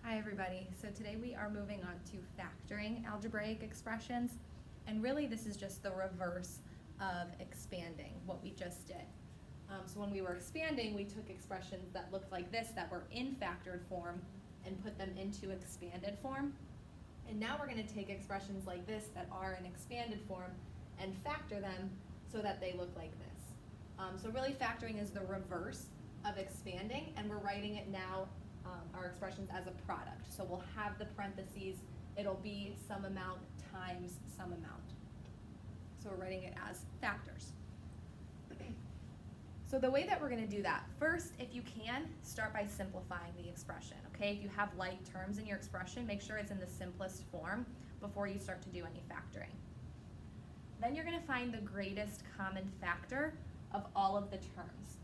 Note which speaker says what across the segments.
Speaker 1: Hi everybody. So today we are moving on to factoring algebraic expressions, and really this is just the reverse of expanding, what we just did. So when we were expanding, we took expressions that looked like this that were in factored form and put them into expanded form. And now we're going to take expressions like this that are in expanded form and factor them so that they look like this. So really factoring is the reverse of expanding, and we're writing it now, our expressions, as a product. So we'll have the parentheses, it'll be some amount times some amount. So we're writing it as factors. So the way that we're going to do that, first, if you can, start by simplifying the expression, okay? If you have like terms in your expression, make sure it's in the simplest form before you start to do any factoring. Then you're going to find the greatest common factor of all of the terms.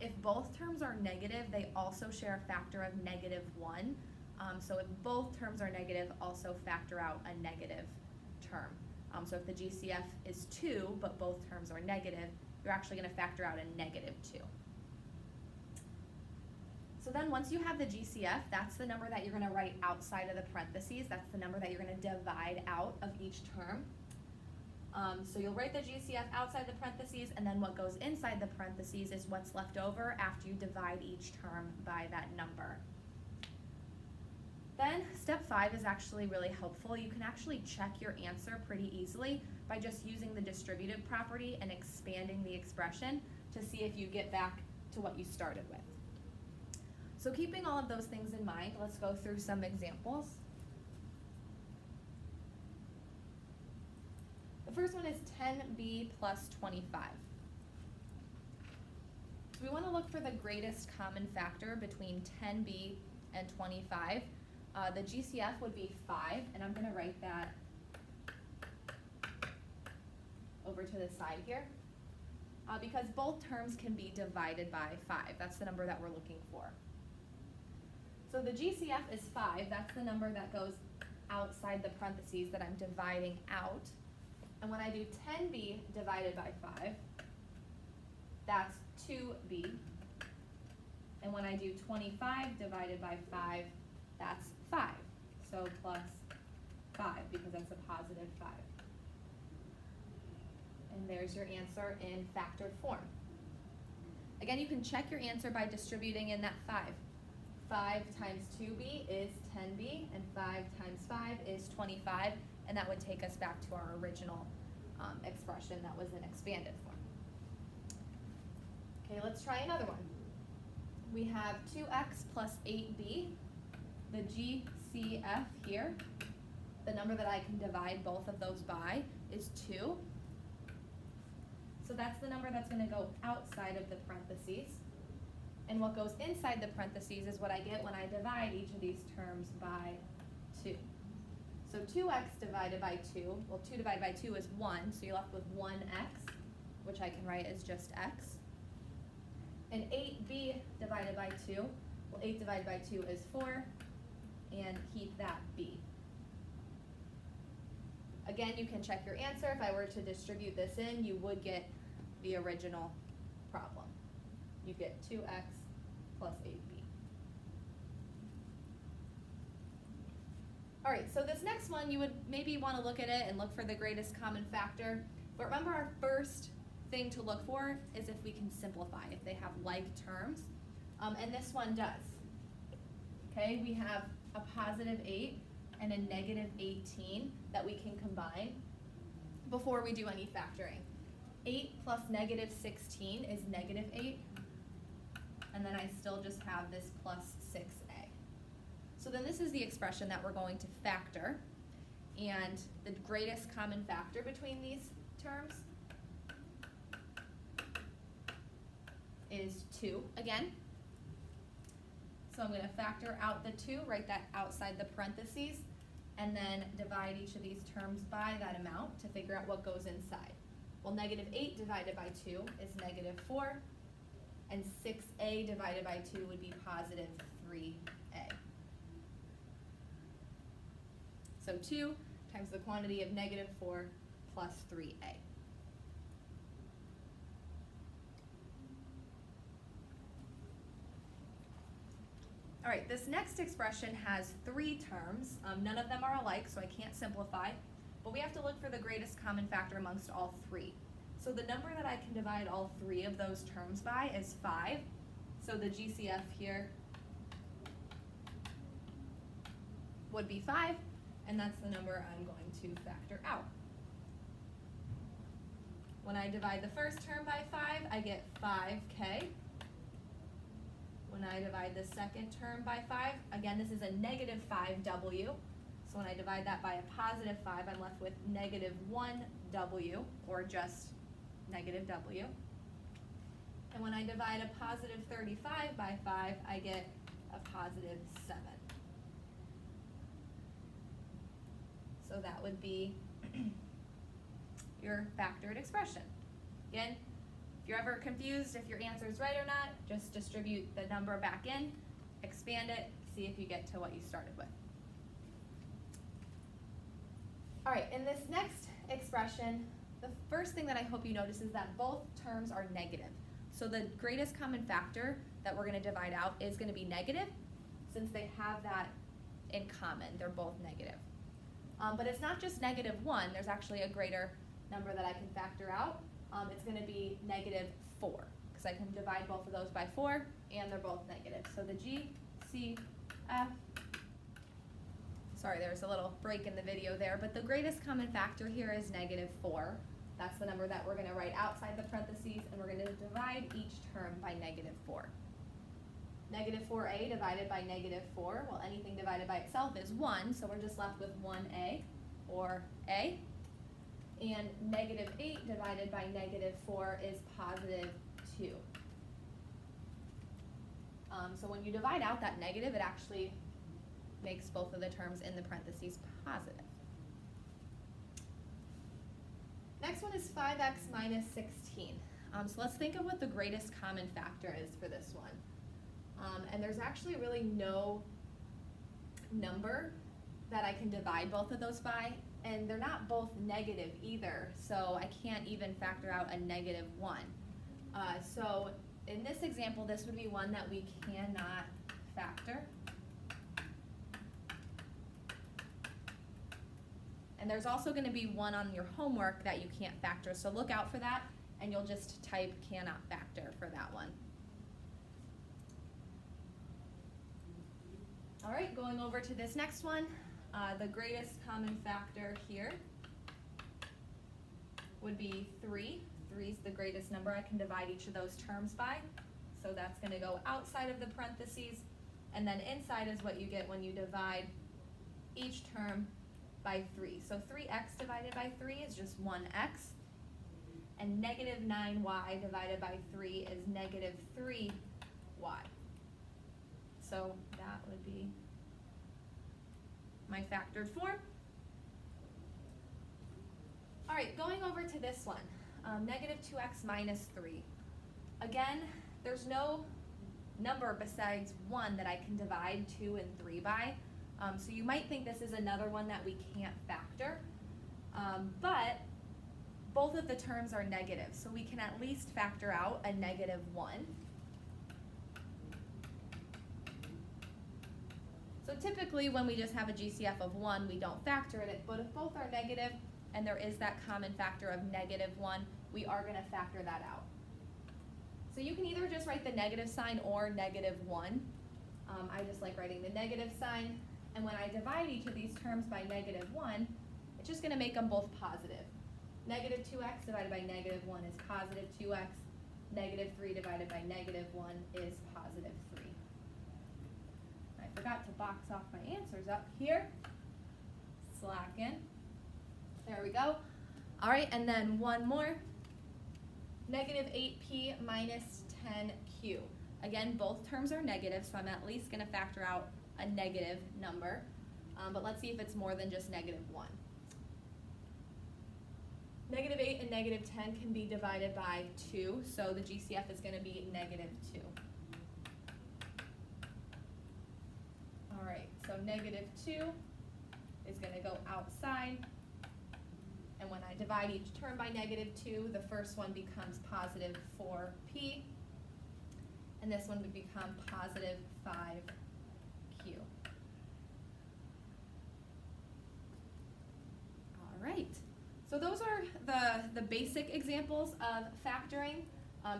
Speaker 1: If both terms are negative, they also share a factor of -1. So if both terms are negative, also factor out a negative term. So if the GCF is 2, but both terms are negative, you're actually going to factor out a -2. So then once you have the GCF, that's the number that you're going to write outside of the parentheses. That's the number that you're going to divide out of each term. So you'll write the GCF outside the parentheses, and then what goes inside the parentheses is what's left over after you divide each term by that number. Then step 5 is actually really helpful. You can actually check your answer pretty easily by just using the distributive property and expanding the expression to see if you get back to what you started with. So keeping all of those things in mind, let's go through some examples. The first one is 10b plus 25. So we want to look for the greatest common factor between 10b and 25. The GCF would be 5, and I'm going to write that over to the side here, because both terms can be divided by 5. That's the number that we're looking for. So the GCF is 5. That's the number that goes outside the parentheses that I'm dividing out. And when I do 10b divided by 5, that's 2b. And when I do 25 divided by 5, that's 5. So plus 5, because that's a positive 5. And there's your answer in factored form. Again, you can check your answer by distributing in that 5. 5 times 2b is 10b, and 5 times 5 is 25, and that would take us back to our original expression that was in expanded form. Okay, let's try another one. We have 2x plus 8b. The GCF here, the number that I can divide both of those by, is 2. So that's the number that's going to go outside of the parentheses. And what goes inside the parentheses is what I get when I divide each of these terms by 2. So 2x divided by 2, well, 2 divided by 2 is 1, so you're left with 1x, which I can write as just x. And 8b divided by 2, well, 8 divided by 2 is 4, and keep that b. Again, you can check your answer. If I were to distribute this in, you would get the original problem. You get 2x plus 8b. All right, so this next one, you would maybe want to look at it and look for the greatest common factor. But remember, our first thing to look for is if we can simplify, if they have like terms. And this one does. Okay, we have a positive 8 and a negative 18 that we can combine before we do any factoring. 8 plus negative 16 is negative 8. And then I still just have this plus 6a. So then this is the expression that we're going to factor. And the greatest common factor between these terms is 2 again. So I'm going to factor out the 2, write that outside the parentheses, and then divide each of these terms by that amount to figure out what goes inside. Well, negative 8 divided by 2 is negative 4, and 6a divided by 2 would be positive 3a. So 2 times the quantity of negative 4 plus 3a. All right, this next expression has three terms. None of them are alike, so I can't simplify, but we have to look for the greatest common factor amongst all three. So the number that I can divide all three of those terms by is 5. So the GCF here would be 5, and that's the number I'm going to factor out. When I divide the first term by 5, I get 5k. When I divide the second term by 5, again, this is a negative 5w. So when I divide that by a positive 5, I'm left with negative 1w, or just negative w. And when I divide a positive 35 by 5, I get a positive 7. So that would be your factored expression. Again, if you're ever confused if your answer is right or not, just distribute the number back in, expand it, see if you get to what you started with. All right, in this next expression, the first thing that I hope you notice is that both terms are negative. So the greatest common factor that we're going to divide out is going to be negative, since they have that in common. They're both negative. But it's not just negative 1. There's actually a greater number that I can factor out. It's going to be negative 4, because I can divide both of those by 4, and they're both negative. So the GCF, sorry, there's a little break in the video there, but the greatest common factor here is negative 4. That's the number that we're going to write outside the parentheses, and we're going to divide each term by negative 4. Negative 4a divided by negative 4, well, anything divided by itself is 1, so we're just left with 1a, or a. And negative 8 divided by negative 4 is positive 2. So when you divide out that negative, it actually makes both of the terms in the parentheses positive. Next one is 5x minus 16. So let's think of what the greatest common factor is for this one. And there's actually really no number that I can divide both of those by, and they're not both negative either, so I can't even factor out a negative 1. So in this example, this would be one that we cannot factor. And there's also going to be one on your homework that you can't factor, so look out for that, and you'll just type cannot factor for that one. All right, going over to this next one, the greatest common factor here would be 3. 3 is the greatest number I can divide each of those terms by, so that's going to go outside of the parentheses, and then inside is what you get when you divide each term by 3. So 3x divided by 3 is just 1x, and negative 9y divided by 3 is negative 3y. So that would be my factored form. All right, going over to this one, negative 2x minus 3. Again, there's no number besides 1 that I can divide 2 and 3 by. So you might think this is another one that we can't factor, but both of the terms are negative, so we can at least factor out a negative 1. So typically when we just have a GCF of 1, we don't factor it, but if both are negative and there is that common factor of negative 1, we are going to factor that out. So you can either just write the negative sign or negative 1. I just like writing the negative sign, and when I divide each of these terms by negative 1, it's just going to make them both positive. Negative 2x divided by negative 1 is positive 2x. Negative 3 divided by negative 1 is positive 3. I forgot to box off my answers up here. Slack in. There we go. All right, and then one more. Negative 8p minus 10q. Again, both terms are negative, so I'm at least going to factor out a negative number. But let's see if it's more than just negative 1. Negative 8 and negative 10 can be divided by 2, so the GCF is going to be negative 2. All right, so negative 2 is going to go outside. And when I divide each term by negative 2, the first one becomes positive 4p. And this one would become positive 5p. So those are the basic examples of factoring.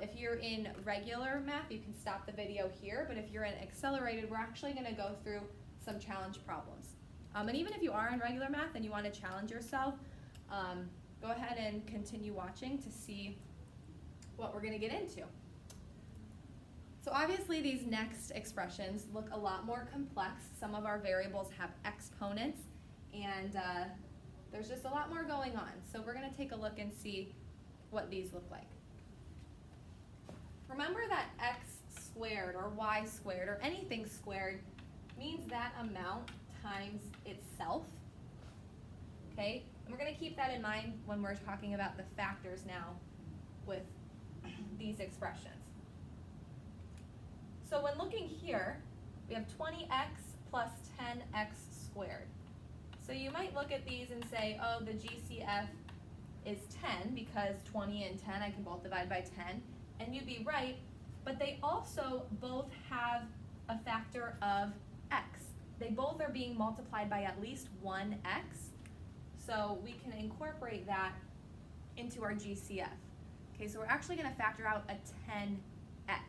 Speaker 1: If you're in regular math, you can stop the video here, but if you're in accelerated, we're actually going to go through some challenge problems. And even if you are in regular math and you want to challenge yourself, go ahead and continue watching to see what we're going to get into. So obviously these next expressions look a lot more complex. Some of our variables have exponents, and there's just a lot more going on. So we're going to take a look and see what these look like. Remember that x squared or y squared or anything squared means that amount times itself, okay? And we're going to keep that in mind when we're talking about the factors now with these expressions. So when looking here, we have 20x plus 10x squared. So you might look at these and say, oh, the GCF is 10 because 20 and 10 I can both divide by 10. And you'd be right, but they also both have a factor of x. They both are being multiplied by at least 1x. So we can incorporate that into our GCF. Okay, so we're actually going to factor out a 10x.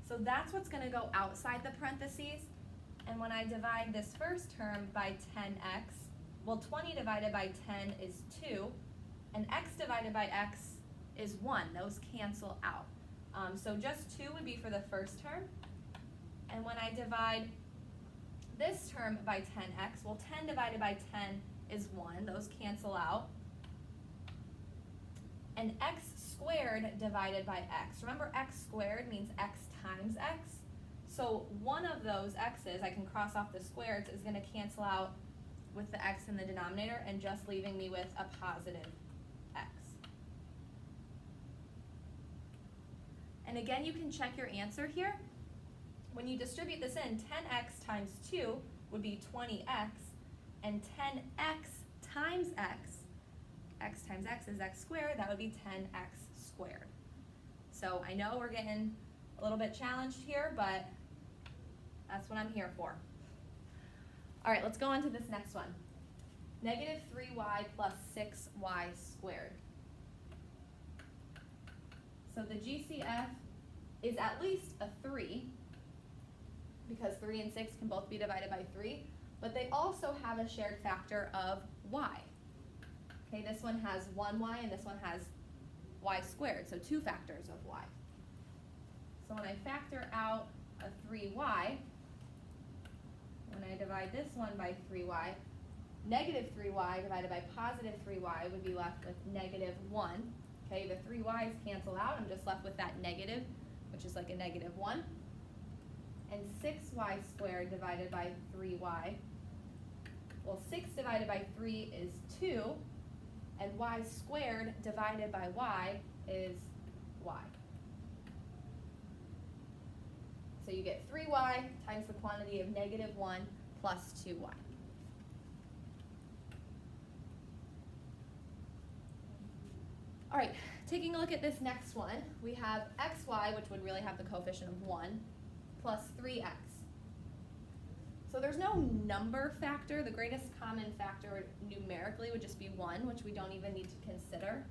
Speaker 1: So that's what's going to go outside the parentheses. And when I divide this first term by 10x, well, 20 divided by 10 is 2, and x divided by x is 1. Those cancel out. So just 2 would be for the first term. And when I divide this term by 10x, well, 10 divided by 10 is 1. Those cancel out. And x squared divided by x. Remember, x squared means x times x. So one of those x's, I can cross off the squares, is going to cancel out with the x in the denominator and just leaving me with a positive x. And again, you can check your answer here. When you distribute this in, 10x times 2 would be 20x, and 10x times x times x is x squared, that would be 10x squared. So I know we're getting a little bit challenged here, but that's what I'm here for. All right, let's go on to this next one. Negative 3y plus 6y squared. So the GCF is at least a 3, because 3 and 6 can both be divided by 3, but they also have a shared factor of y. Okay, this one has 1y and this one has y squared, so 2 factors of y. So when I factor out a 3y, when I divide this one by 3y, negative 3y divided by positive 3y would be left with negative 1. Okay, the 3y's cancel out. I'm just left with that negative, which is like a negative 1. And 6y squared divided by 3y. Well, 6 divided by 3 is 2, and y squared divided by y is y. So you get 3y times the quantity of negative 1 plus 2y. All right, taking a look at this next one, we have xy, which would really have the coefficient of 1, plus 3x. So there's no number factor. The greatest common factor numerically would just be 1, which we don't even need to consider.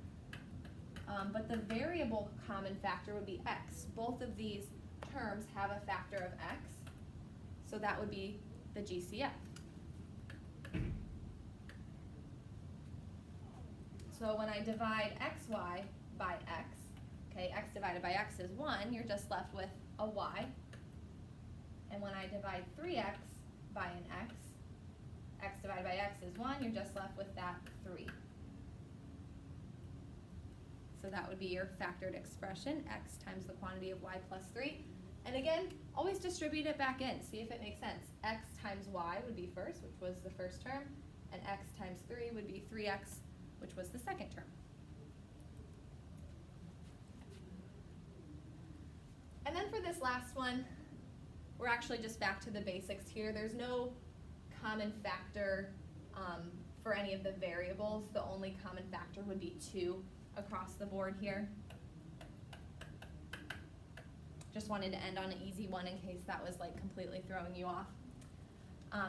Speaker 1: But the variable common factor would be x. Both of these terms have a factor of x, so that would be the GCF. So when I divide xy by x, okay, x divided by x is 1, you're just left with a y. And when I divide 3x by an x divided by x is 1, you're just left with that 3. So that would be your factored expression, x times the quantity of y plus 3. And again, always distribute it back in, see if it makes sense. X times y would be first, which was the first term, and x times 3 would be 3x, which was the second term. And then for this last one, we're actually just back to the basics here. There's no common factor for any of the variables. The only common factor would be 2 across the board here. Just wanted to end on an easy one in case that was like completely throwing you off.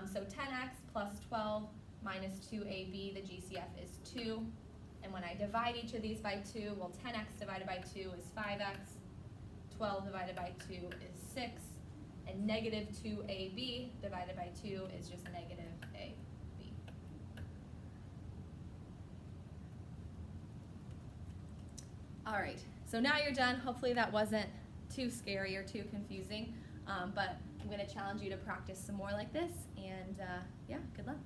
Speaker 1: So 10x plus 12 minus 2ab, the GCF is 2. And when I divide each of these by 2, well, 10x divided by 2 is 5x, 12 divided by 2 is 6, and negative 2ab divided by 2 is just negative ab. All right, so now you're done. Hopefully that wasn't too scary or too confusing, but I'm going to challenge you to practice some more like this, and yeah, good luck.